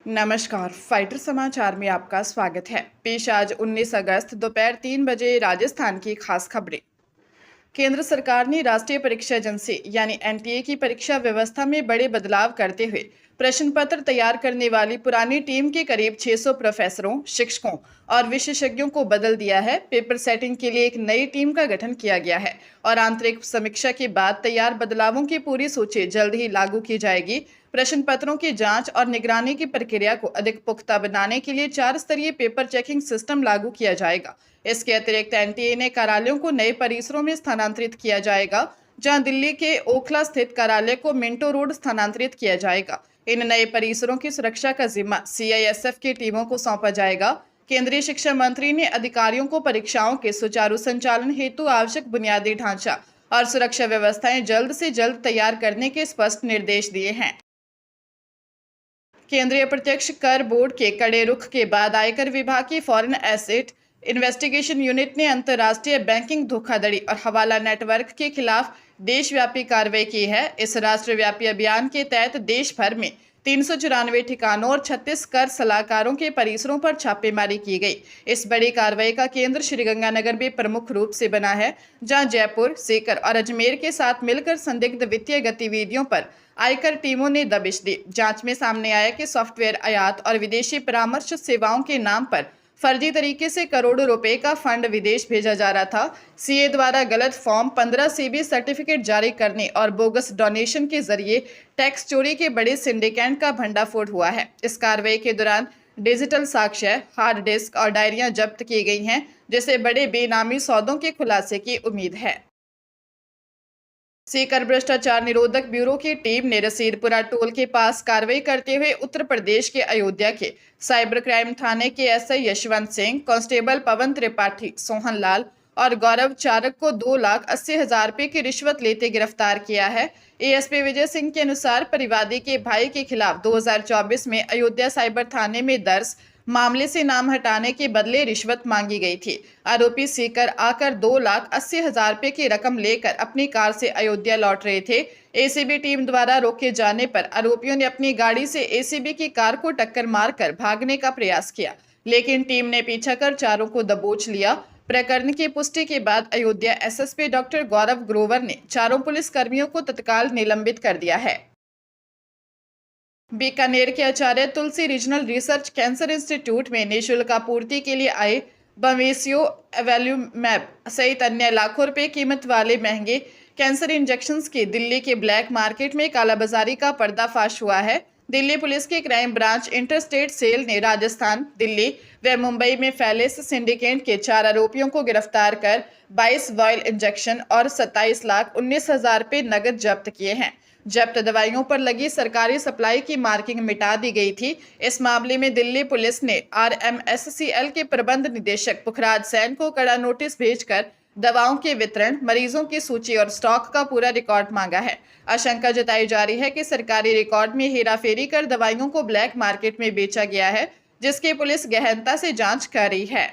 नमस्कार, फाइटर समाचार में आपका स्वागत है। पेश आज 19 अगस्त दोपहर 3 बजे राजस्थान की खास खबरें। केंद्र सरकार ने राष्ट्रीय परीक्षा एजेंसी यानी एनटीए की परीक्षा व्यवस्था में बड़े बदलाव करते हुए प्रश्न पत्र तैयार करने वाली पुरानी टीम के करीब 600 प्रोफेसरों, शिक्षकों और विशेषज्ञों को बदल दिया है। पेपर सेटिंग के लिए एक नई टीम का गठन किया गया है और आंतरिक समीक्षा के बाद तैयार बदलावों की पूरी सूची जल्द ही लागू की जाएगी। प्रश्न पत्रों की जांच और निगरानी की प्रक्रिया को अधिक पुख्ता बनाने के लिए 4 स्तरीय पेपर चेकिंग सिस्टम लागू किया जाएगा। इसके अतिरिक्त एनटीए ने कार्यालयों को नए परिसरों में स्थानांतरित किया जाएगा, जहां दिल्ली के ओखला स्थित कार्यालय को मिंटो रोड स्थानांतरित किया जाएगा। इन नए परिसरों की सुरक्षा का जिम्मा सीआईएसएफ की टीमों को सौंपा जाएगा। केंद्रीय शिक्षा मंत्री ने अधिकारियों को परीक्षाओं के सुचारू संचालन हेतु आवश्यक बुनियादी ढांचा और सुरक्षा व्यवस्थाएं जल्द से जल्द तैयार करने के स्पष्ट निर्देश दिए हैं। केंद्रीय प्रत्यक्ष कर बोर्ड के कड़े रुख के बाद आयकर विभाग की फॉरेन एसेट इन्वेस्टिगेशन यूनिट ने अंतर्राष्ट्रीय बैंकिंग धोखाधड़ी और हवाला नेटवर्क के खिलाफ देशव्यापी कार्रवाई की है। इस राष्ट्रव्यापी अभियान के तहत देश भर में 394 ठिकानों और 36 कर सलाहकारों के परिसरों पर छापेमारी की गई। इस बड़ी कार्रवाई का केंद्र श्रीगंगानगर में प्रमुख रूप से बना है, जहां जयपुर, सीकर और अजमेर के साथ मिलकर संदिग्ध वित्तीय गतिविधियों पर आयकर टीमों ने दबिश दी। जांच में सामने आया कि सॉफ्टवेयर आयात और विदेशी परामर्श सेवाओं के नाम पर फर्जी तरीके से करोड़ों रुपए का फंड विदेश भेजा जा रहा था। सीए द्वारा गलत फॉर्म 15 सीबी सर्टिफिकेट जारी करने और बोगस डोनेशन के जरिए टैक्स चोरी के बड़े सिंडिकेट का भंडाफोड़ हुआ है। इस कार्रवाई के दौरान डिजिटल साक्ष्य, हार्ड डिस्क और डायरियां जब्त की गई हैं, जिससे बड़े बेनामी सौदों के खुलासे की उम्मीद है। सीकर भ्रष्टाचार निरोधक ब्यूरो की टीम ने रसीदपुरा टोल के पास कार्रवाई करते हुए उत्तर प्रदेश के अयोध्या के साइबर क्राइम थाने के एसआई यशवंत सिंह, कांस्टेबल पवन त्रिपाठी, सोहन लाल और गौरव चारक को 2,80,000 रुपए की रिश्वत लेते गिरफ्तार किया है। एएसपी विजय सिंह के अनुसार परिवादी के भाई के खिलाफ 2024 में अयोध्या साइबर थाने में दर्ज मामले से नाम हटाने के बदले रिश्वत मांगी गई थी। आरोपी सीकर आकर 2,80,000 रुपए की रकम लेकर अपनी कार से अयोध्या लौट रहे थे। एसीबी टीम द्वारा रोके जाने पर आरोपियों ने अपनी गाड़ी से एसीबी की कार को टक्कर मारकर भागने का प्रयास किया, लेकिन टीम ने पीछा कर चारों को दबोच लिया। प्रकरण की पुष्टि के बाद अयोध्या एसएसपी डॉक्टर गौरव ग्रोवर ने चारों पुलिस कर्मियों को तत्काल निलंबित कर दिया है। बीकानेर के आचार्य तुलसी रीजनल रिसर्च कैंसर इंस्टीट्यूट में निःशुल्क आपूर्ति के लिए आए बवेसियो एवेल्यूमैब सहित अन्य लाखों रुपए कीमत वाले महंगे कैंसर इंजेक्शंस की दिल्ली के ब्लैक मार्केट में कालाबाजारी का पर्दाफाश हुआ है। दिल्ली पुलिस के क्राइम ब्रांच इंटरस्टेट सेल ने राजस्थान, दिल्ली व मुंबई में फैले इस सिंडिकेट के 4 आरोपियों को गिरफ्तार कर 22 वॉयल इंजेक्शन और 27,19,000 रुपए नगद जब्त किए हैं। जब्त दवाइयों पर लगी सरकारी सप्लाई की मार्किंग मिटा दी गई थी। इस मामले में दिल्ली पुलिस ने आरएमएससीएल के प्रबंध निदेशक पुखराज सैन को कड़ा नोटिस भेजकर दवाओं के वितरण, मरीजों की सूची और स्टॉक का पूरा रिकॉर्ड मांगा है। आशंका जताई जा रही है कि सरकारी रिकॉर्ड में हेराफेरी कर दवाइयों को ब्लैक मार्केट में बेचा गया है, जिसकी पुलिस गहनता से जांच कर रही है।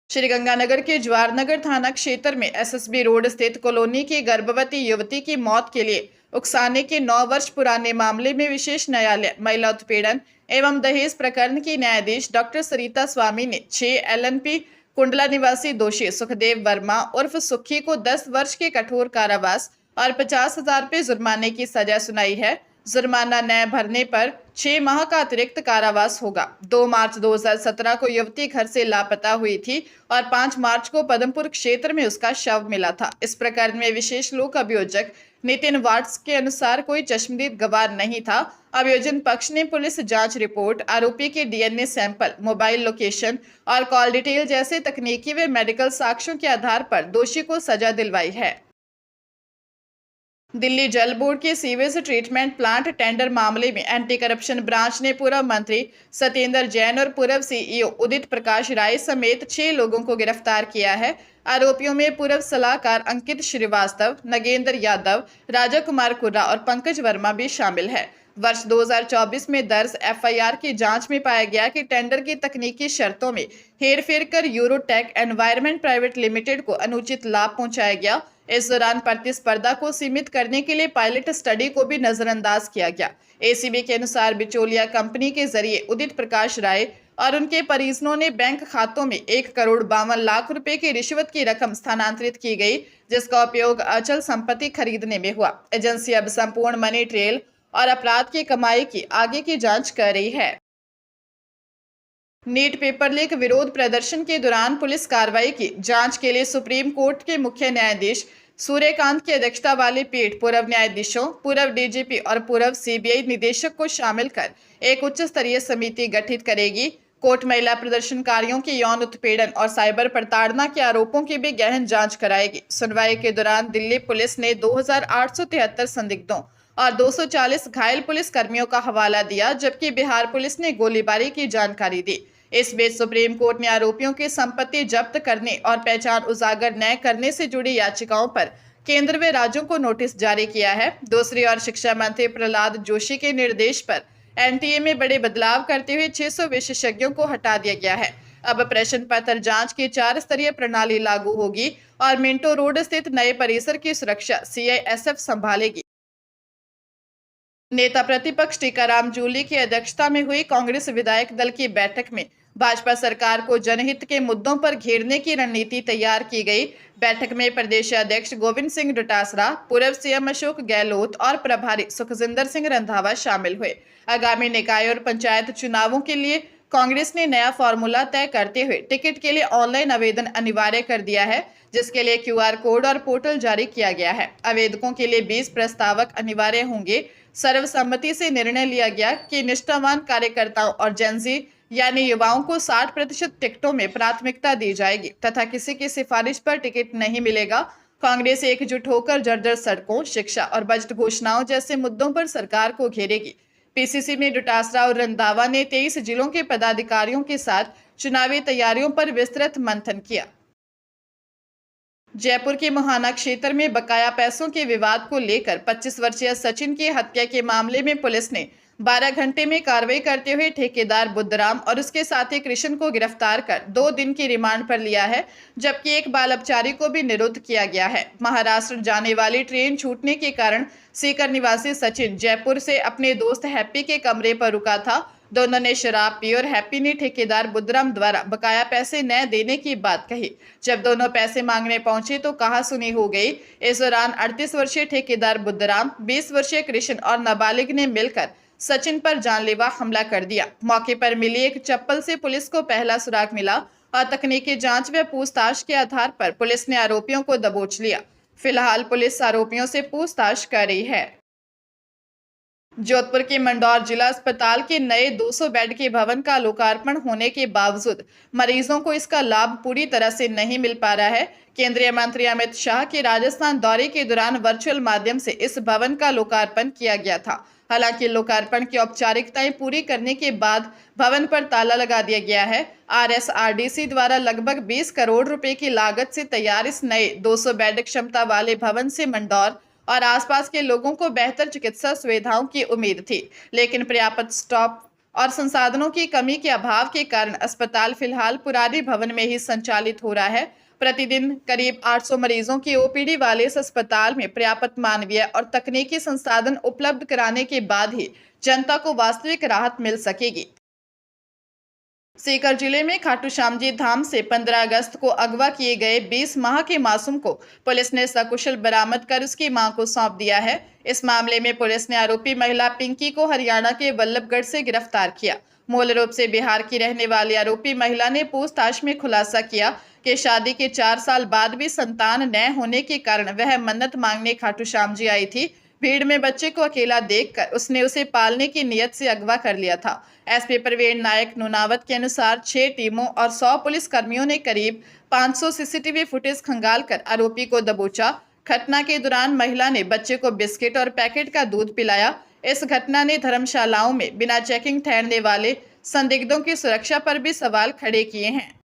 श्रीगंगानगर के जवाहरनगर थाना क्षेत्र में एसएसबी रोड स्थित कॉलोनी की गर्भवती युवती की मौत के लिए उकसाने के 9 वर्ष पुराने मामले में विशेष न्यायालय महिला उत्पीड़न एवं दहेज प्रकरण की न्यायाधीश डॉक्टर सरिता स्वामी ने 6 एलएनपी कुंडला निवासी दोषी सुखदेव वर्मा उर्फ सुखी को 10 वर्ष के कठोर कारावास और 50,000 रुपए जुर्माने की सजा सुनाई है। जुर्माना न भरने पर 6 माह का अतिरिक्त कारावास होगा। 2 मार्च 2017 को युवती घर से लापता हुई थी और 5 मार्च को पदमपुर क्षेत्र में उसका शव मिला था। इस प्रकरण में विशेष लोक अभियोजक नितिन वाट्स के अनुसार कोई चश्मदीद गवाह नहीं था। अभियोजन पक्ष ने पुलिस जांच रिपोर्ट, आरोपी के डीएनए सैंपल, मोबाइल लोकेशन और कॉल डिटेल जैसे तकनीकी व मेडिकल साक्ष्यों के आधार पर दोषी को सजा दिलवाई है। दिल्ली जल बोर्ड के सीवेज ट्रीटमेंट प्लांट टेंडर मामले में एंटी करप्शन ब्रांच ने पूर्व मंत्री सत्येंद्र जैन और पूर्व सीईओ उदित प्रकाश राय समेत 6 लोगों को गिरफ्तार किया है। आरोपियों में पूर्व सलाहकार अंकित श्रीवास्तव, नगेंद्र यादव, राजा कुमार कुर्रा और पंकज वर्मा भी शामिल है। वर्ष 2024 में दर्ज एफआईआर की जांच में पाया गया कि टेंडर की तकनीकी शर्तों में हेरफेर कर यूरोटेक एनवायरमेंट प्राइवेट लिमिटेड को अनुचित लाभ पहुंचाया गया। इस दौरान प्रतिस्पर्धा को सीमित करने के लिए पायलट स्टडी को भी नजरअंदाज किया गया। एसीबी के अनुसार बिचौलिया कंपनी के जरिए उदित प्रकाश राय और उनके परिजनों ने बैंक खातों में 1,52,00,000 रुपए की रिश्वत की रकम स्थानांतरित की गई, जिसका उपयोग अचल संपत्ति खरीदने में हुआ। एजेंसी अब संपूर्ण मनी ट्रेल और अपराध की कमाई की आगे की जांच कर रही है। नीट पेपर लीक विरोध प्रदर्शन के दौरान पुलिस कार्रवाई की जांच के लिए सुप्रीम कोर्ट के मुख्य न्यायाधीश सूर्यकांत की अध्यक्षता वाली पीठ पूर्व न्यायाधीशों, पूर्व डीजीपी और पूर्व सीबीआई निदेशक को शामिल कर एक उच्च स्तरीय समिति गठित करेगी। कोर्ट महिला प्रदर्शनकारियों की यौन उत्पीड़न और साइबर प्रताड़ना के आरोपों की भी गहन जांच कराएगी। सुनवाई के दौरान दिल्ली पुलिस ने 2,873 संदिग्धों और 240 घायल पुलिस कर्मियों का हवाला दिया, जबकि बिहार पुलिस ने गोलीबारी की जानकारी दी। इस बीच सुप्रीम कोर्ट ने आरोपियों की संपत्ति जब्त करने और पहचान उजागर न करने से जुड़ी याचिकाओं पर केंद्र व राज्यों को नोटिस जारी किया है। दूसरी ओर शिक्षा मंत्री प्रहलाद जोशी के निर्देश पर एनटीए में बड़े बदलाव करते हुए 600 विशेषज्ञों को हटा दिया गया है। अब प्रश्न पत्र जांच की 4 स्तरीय प्रणाली लागू होगी और मिंटो रोड स्थित नए परिसर की सुरक्षा सीआईएसएफ संभालेगी। नेता प्रतिपक्ष टीकाराम जूली की अध्यक्षता में हुई कांग्रेस विधायक दल की बैठक में भाजपा सरकार को जनहित के मुद्दों पर घेरने की रणनीति तैयार की गई। बैठक में प्रदेश अध्यक्ष गोविंद सिंह डोटासरा, पूर्व सीएम अशोक गहलोत और प्रभारी सुखजिंदर सिंह रंधावा शामिल हुए। आगामी निकाय और पंचायत चुनावों के लिए कांग्रेस ने नया फॉर्मूला तय करते हुए टिकट के लिए ऑनलाइन आवेदन अनिवार्य कर दिया है, जिसके लिए क्यूआर कोड और पोर्टल जारी किया गया है। आवेदकों के लिए 20 प्रस्तावक अनिवार्य होंगे। सर्वसम्मति से निर्णय लिया गया कि निष्ठावान कार्यकर्ताओं और जेनजी यानी युवाओं को 60% टिकटों में प्राथमिकता दी जाएगी तथा किसी की सिफारिश पर टिकट नहीं मिलेगा। कांग्रेस एकजुट होकर जर्जर सड़कों, शिक्षा और बजट घोषणाओं जैसे मुद्दों पर सरकार को घेरेगी। पीसीसी में डोटासरा और रंधावा ने 23 जिलों के पदाधिकारियों के साथ चुनावी तैयारियों पर विस्तृत मंथन किया। जयपुर के मोहाना क्षेत्र में बकाया पैसों के विवाद को लेकर 25 वर्षीय सचिन की हत्या के मामले में पुलिस ने 12 घंटे में कार्रवाई करते हुए ठेकेदार बुद्धराम और उसके साथी कृष्ण को गिरफ्तार कर 2 दिन की रिमांड पर लिया है, जबकि एक बाल अपचारी को भी निरुद्ध किया गया है। महाराष्ट्र जाने वाली ट्रेन छूटने के कारण सीकर निवासी सचिन जयपुर से अपने दोस्त हैप्पी के कमरे पर रुका था। दोनों ने शराब पी और हैप्पी ने ठेकेदार बुद्धराम द्वारा बकाया पैसे न देने की बात कही। जब दोनों पैसे मांगने पहुंचे तो कहासुनी हो गई। इस दौरान 38 वर्षीय ठेकेदार बुद्धराम, 20 वर्षीय कृष्ण और नाबालिग ने मिलकर सचिन पर जानलेवा हमला कर दिया। मौके पर मिली एक चप्पल से पुलिस को पहला सुराग मिला और तकनीकी जांच व पूछताछ के आधार पर पुलिस ने आरोपियों को दबोच लिया। फिलहाल पुलिस आरोपियों से पूछताछ कर रही है। जोधपुर के मंदौर जिला अस्पताल के नए 200 बेड के भवन का लोकार्पण होने के बावजूद मरीजों को इसका लाभ पूरी तरह से नहीं मिल पा रहा है। केंद्रीय मंत्री अमित शाह के राजस्थान दौरे के दौरान वर्चुअल माध्यम से इस भवन का लोकार्पण किया गया था। हालांकि लोकार्पण की औपचारिकताएं पूरी करने के बाद भवन पर ताला लगा दिया गया है। आरएसआरडीसी द्वारा लगभग 20 करोड़ रुपए की लागत से तैयार इस नए 200 बेड क्षमता वाले भवन से मंदौर और आसपास के लोगों को बेहतर चिकित्सा सुविधाओं की उम्मीद थी, लेकिन पर्याप्त स्टाफ और संसाधनों की कमी के अभाव के कारण अस्पताल फिलहाल पुराने भवन में ही संचालित हो रहा है। प्रतिदिन करीब 800 मरीजों की ओपीडी वाले इस अस्पताल में पर्याप्त मानवीय और तकनीकी संसाधन उपलब्ध कराने के बाद ही जनता को वास्तविक राहत मिल सकेगी। सीकर जिले में खाटू श्याम जी धाम से 15 अगस्त को अगवा किए गए 20 माह के मासूम को पुलिस ने सकुशल बरामद कर उसकी मां को सौंप दिया है। इस मामले में पुलिस ने आरोपी महिला पिंकी को हरियाणा के वल्लभगढ़ से गिरफ्तार किया। मूल रूप से बिहार की रहने वाली आरोपी महिला ने पूछताछ में खुलासा किया कि शादी के 4 साल बाद भी संतान न होने के कारण वह मन्नत मांगने खाटू श्याम जी आई थी। भीड़ में बच्चे को अकेला देखकर उसने उसे पालने की नियत से अगवा कर लिया था। एसपी प्रवीण नायक नूनावत के अनुसार 6 टीमों और 100 पुलिस कर्मियों ने करीब 500 सीसीटीवी फुटेज खंगालकर आरोपी को दबोचा। घटना के दौरान महिला ने बच्चे को बिस्किट और पैकेट का दूध पिलाया। इस घटना ने धर्मशालाओं में बिना चेकिंग ठहरने वाले संदिग्धों की सुरक्षा पर भी सवाल खड़े किए हैं।